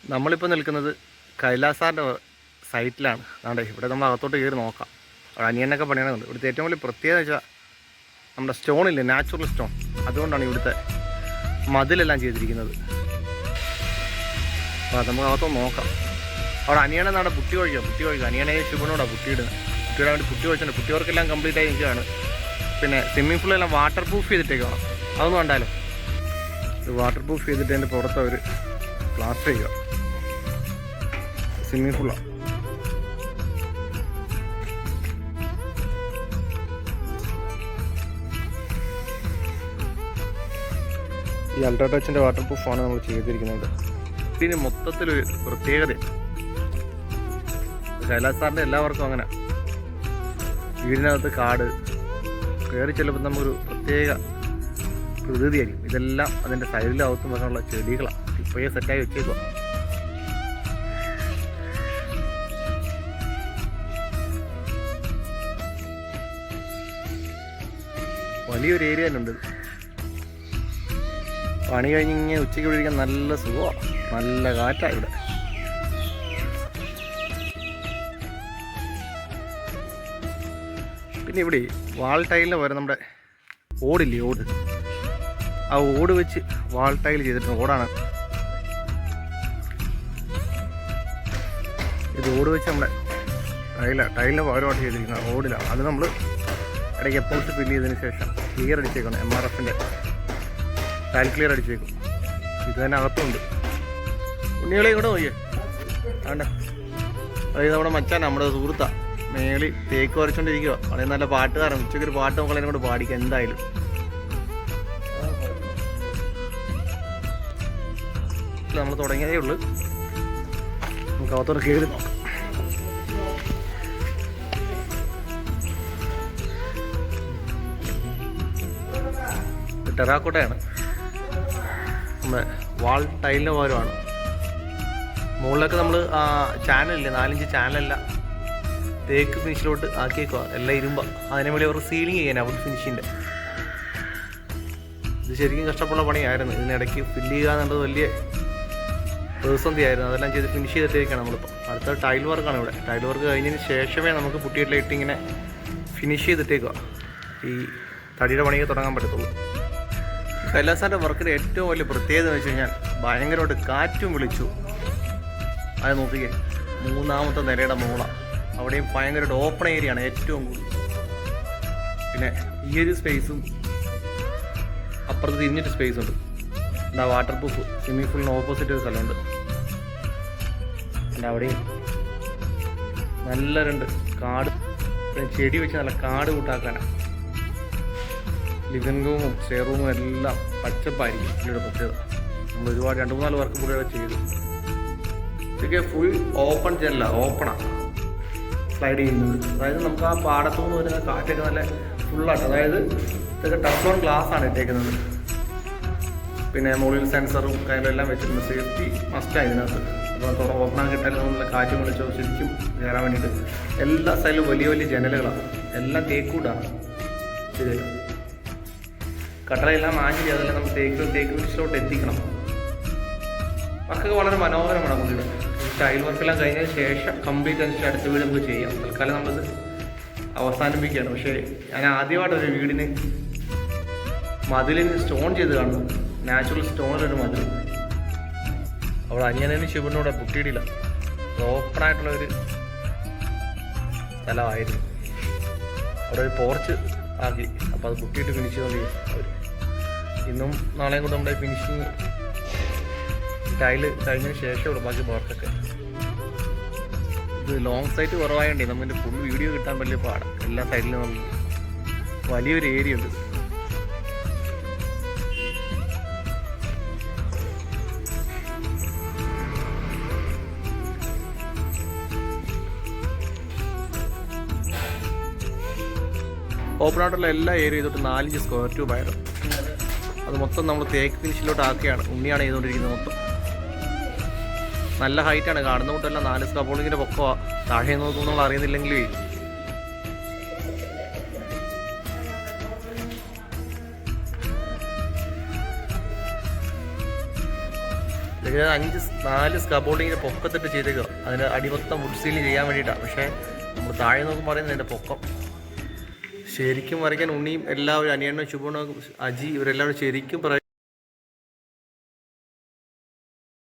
നമ്മളിപ്പോൾ നിൽക്കുന്നത് കൈലാസാറിൻ്റെ സൈറ്റിലാണ്. അതുകൊണ്ട് ഇവിടെ നമ്മൾ അകത്തോട്ട് കയറി നോക്കാം. അവിടെ അനിയനൊക്കെ പണിയണമെന്നുണ്ട്. ഇവിടുത്തെ ഏറ്റവും വലിയ പ്രത്യേകത വെച്ചാൽ നമ്മുടെ സ്റ്റോണില്ലേ, നാച്ചുറൽ സ്റ്റോൺ, അതുകൊണ്ടാണ് ഇവിടുത്തെ മതിലെല്ലാം ചെയ്തിരിക്കുന്നത്. അപ്പോൾ നമുക്ക് അകത്തൊന്ന് നോക്കാം. അവിടെ അനിയനെ നാടെ പുട്ടി കൊഴിക്കുക അനിയനെ ശുഭനോടാണ് പുട്ടിയിടുന്നത്. കുട്ടിയുടെ വേണ്ടി പുട്ടി കൊഴിച്ചിട്ടുണ്ട്. കുട്ടികൾക്കെല്ലാം കംപ്ലീറ്റ് ആയി നിൽക്കുകയാണ്. പിന്നെ സ്വിമ്മിംഗ് പൂളെല്ലാം വാട്ടർ പ്രൂഫ് ചെയ്തിട്ടേക്കാണ്. അതൊന്നും കണ്ടാലോ, ഇത് വാട്ടർ പ്രൂഫ് ചെയ്തിട്ട് അതിൻ്റെ പുറത്ത് അവർ പ്ലാസ്റ്റർ ചെയ്യുക. സ്വിമ്മിംഗ് പൂളാണ്. ഈ അൾട്രാ ടച്ചിൻ്റെ വാട്ടർ പ്രൂഫാണ് നമ്മൾ ചെയ്തിരിക്കുന്നത്. ഇതിന് മൊത്തത്തിലൊരു പ്രത്യേകത. കൈലാസ് സാറിൻ്റെ എല്ലാവർക്കും അങ്ങനെ വീടിനകത്ത് കാട് കയറി ചെല്ലുമ്പോൾ നമുക്കൊരു പ്രത്യേക പ്രകൃതിയായിരിക്കും. ഇതെല്ലാം അതിൻ്റെ സൈഡിലകത്തും വരാനുള്ള ചെടികളാണ്. ഇപ്പോഴേ സെറ്റായി വെച്ചേക്കുക. വലിയൊരു ഏരിയ തന്നെ ഉണ്ട്. പണി കഴിഞ്ഞ് ഉച്ചയ്ക്ക് വിളിക്കാൻ നല്ല സുഖമാണ്, നല്ല കാറ്റാണ് ഇവിടെ. പിന്നെ ഇവിടെ വാൾ ടൈലിന് പകരം നമ്മുടെ ഓടില്ലേ, ഓട്, ആ ഓട് വെച്ച് വാൾ ടൈൽ ചെയ്തിട്ടുണ്ട്. ഓടാണ് ഇത്. ഓട് വെച്ച് നമ്മുടെ ടൈലിന് പകരമായിട്ട് ചെയ്തിരിക്കുന്നത് ഓടിലാണ്. അത് നമ്മൾ ഇടയ്ക്ക് എപ്പോഴ്സ് ഫില്ല് ചെയ്തതിന് ശേഷം ക്ലിയർ അടിച്ചേക്കണം. MRFൻ്റെ ടൈൽ ക്ലിയർ അടിച്ചേക്കും. ഇത് തന്നെ അകത്തുണ്ട്. ഉണ്ണികളെ ഇങ്ങോട്ട് നോക്കിയേ, വേണ്ട. അതായത് നമ്മുടെ മച്ചാൻ, നമ്മുടെ സുഹൃത്താണ്, മേളിൽ തേക്ക് വരച്ചോണ്ടിരിക്കുക. വളരെ നല്ല പാട്ടുകാരൻ. ഉച്ചയ്ക്കൊരു പാട്ട് മക്കളെ കൊണ്ട് പാടിക്കാം എന്തായാലും. നമ്മൾ തുടങ്ങിയതേ ഉള്ളൂ. നമുക്ക് അകത്തോടെ കയറി നോക്കാം. ടെറാക്കോട്ടയാണ്. നമ്മുടെ വാൾ ടൈലിന് പകരമാണ്. മുകളിലൊക്കെ നമ്മൾ ചാനലില്ലേ, 4-5 ചാനലല്ല തേക്ക് ഫിനിഷിലോട്ട് ആക്കിയേക്കുക. എല്ലാം ഇരുമ്പ. അതിനെ വേണ്ടി അവർ സീലിംഗ് ചെയ്യാൻ വുഡ് ഫിനിഷിൻ്റെ. ഇത് ശരിക്കും കഷ്ടപ്പെടുന്ന പണിയായിരുന്നു. ഇതിനിടയ്ക്ക് ഫില്ല് ചെയ്യുക എന്നുള്ളത് വലിയ പ്രതിസന്ധിയായിരുന്നു. അതെല്ലാം ചെയ്ത് ഫിനിഷ് ചെയ്തിട്ടേക്കാണ് നമ്മളിപ്പോൾ. അടുത്ത ടൈൽ വർക്കാണ് ഇവിടെ. ടൈൽ വർക്ക് കഴിഞ്ഞതിന് ശേഷമേ നമുക്ക് പുട്ടിയെല്ലാം ഇട്ട് ഇങ്ങനെ ഫിനിഷ് ചെയ്തിട്ടേക്കുക ഈ തടിയുടെ പണിയൊക്കെ തുടങ്ങാൻ പറ്റത്തുള്ളൂ. കൈലാസാറിൻ്റെ വർക്കിൻ്റെ ഏറ്റവും വലിയ പ്രത്യേകത എന്ന് വെച്ച് കഴിഞ്ഞാൽ ഭയങ്കരമായിട്ട് കാറ്റും വിളിച്ചു. അത് നോക്കിക്കേ, 3ാമത്തെ നിലയുടെ മുകളാണ്. അവിടെയും ഭയങ്കരമായിട്ട് ഓപ്പൺ ഏരിയയാണ് ഏറ്റവും കൂടുതൽ. പിന്നെ ഈ ഒരു സ്പേസും അപ്പുറത്ത് തിരിഞ്ഞിട്ട് സ്പേസ് ഉണ്ട്. എന്താ വാട്ടർ പ്രൂഫ് സ്വിമ്മിംഗ് പൂളിന് ഓപ്പോസിറ്റ് ഒരു സ്ഥലമുണ്ട്. എന്താ അവിടെയും നല്ല 2 കാട്, പിന്നെ ചെടി വെച്ച് നല്ല കാട് കൂട്ടാക്കാനാണ്. ലിവിംഗ് റൂമും സ്റ്റെയർ റൂമും എല്ലാം പച്ചപ്പായിരിക്കും. ഇവിടെ പ്രത്യേകത നമ്മൾ ഒരുപാട് 2-3 വർക്ക് കൂടെ ചെയ്തു. ഇതൊക്കെ ഫുൾ ഓപ്പൺ ജനല, ഓപ്പണാണ് സ്ലൈഡ് ചെയ്യുന്നത്. അതായത് നമുക്ക് ആ പാടത്തു നിന്ന് വരുന്ന കാറ്റൊക്കെ നല്ല ഫുള്ളായിട്ട്, അതായത് ഇതൊക്കെ ടഫ്ലോൺ ഗ്ലാസ് ആണ് ഇട്ടേക്കുന്നത്. പിന്നെ മുകളിൽ സെൻസറും കാര്യങ്ങളും എല്ലാം വെച്ചിട്ടുണ്ട്. സേഫ്റ്റി മസ്റ്റാണ് ഇതിനകത്ത്. അപ്പോൾ ഓപ്പണാക്കിയിട്ടാലും നല്ല കാറ്റും വിളിച്ചോ ശരിക്കും കയറാൻ വേണ്ടിയിട്ട്. എല്ലാ സൈഡിലും വലിയ വലിയ ജനലുകളാണ്. എല്ലാം തേക്കൂടാണ് ചെയ്തേക്കാം. കട്ടറയെല്ലാം മാറ്റി അതെല്ലാം നമ്മൾ തേക്ക് ഫിനിഷിലോട്ട് എത്തിക്കണം. വർക്കൊക്കെ വളരെ മനോഹരമാണ്. നമുക്ക് ടൈൽ വർക്കെല്ലാം കഴിഞ്ഞതിന് ശേഷം കംപ്ലീറ്റ് അനുസരിച്ച് അടുത്ത വീട് നമുക്ക് ചെയ്യാം. തൽക്കാലം നമ്മളത് അവസാനിപ്പിക്കുകയാണ്. പക്ഷേ ഞാൻ ആദ്യമായിട്ടൊരു വീടിന് മതിലിന് സ്റ്റോൺ ചെയ്ത് കാണുന്നു. നാച്ചുറൽ സ്റ്റോണിലൊരു മതിൽ. അവിടെ അനിയനും ശിവനോടെ പുട്ടിയിടില്ല. ഓപ്പണായിട്ടുള്ളൊരു സ്ഥലമായിരുന്നു. അവിടെ ഒരു പോർച്ച് ആക്കി. അപ്പോൾ അത് പുട്ടിയിട്ട് ഫിനിഷ് ചെയ്തുകൊണ്ടിരിക്കും അവർ. ഇന്നും നാളെയും കൂടെ നമ്മുടെ ഫിനിഷിങ് ടൈല് കഴിഞ്ഞതിന് ശേഷമുള്ള ബാക്കി വർക്കൊക്കെ. ഇത് ലോങ് സൈറ്റ് കുറവായതുകൊണ്ടേ നമ്മളിൻ്റെ ഫുൾ വീഡിയോ കിട്ടാൻ വലിയ പാടാണ്. എല്ലാ സൈഡിലും നമ്മൾ വലിയൊരു ഏരിയ ഉണ്ട്. ഓപ്പൺ ആയിട്ടുള്ള എല്ലാ ഏരിയ തൊട്ട് 4-5 സ്ക്വയർ ട്യൂബായിരുന്നു. അത് മൊത്തം നമ്മൾ തേക്ക് ഫിനിഷിലോട്ട് ആക്കിയാണ്. ഉണ്ണിയാണ് ചെയ്തുകൊണ്ടിരിക്കുന്നത് മൊത്തം. നല്ല ഹൈറ്റാണ്. കാണുന്ന കൂട്ടല്ല 4 സ്കാഫോൾഡിങ്ങിൻ്റെ പൊക്കമാണ്. താഴെ നോക്കുമ്പോൾ നമ്മൾ അറിയുന്നില്ലെങ്കിലേ ഇത് 4 സ്കബോൾഡിങ്ങിൻ്റെ പൊക്കത്തിട്ട് ചെയ്തേക്കുക. അതിൻ്റെ അടിമൊത്തം വുഡ് സീലിംഗ് ചെയ്യാൻ വേണ്ടിയിട്ടാണ്. പക്ഷേ നമ്മൾ താഴെ നോക്കുമ്പോൾ പറയുന്നത് അതിൻ്റെ പൊക്കം ശരിക്കും വരയ്ക്കാൻ ഉണ്ണിയും എല്ലാവരും അനിയണ്ണനും ശുഭണ്ണനും അജി ഇവരെല്ലാവരും ശരിക്കും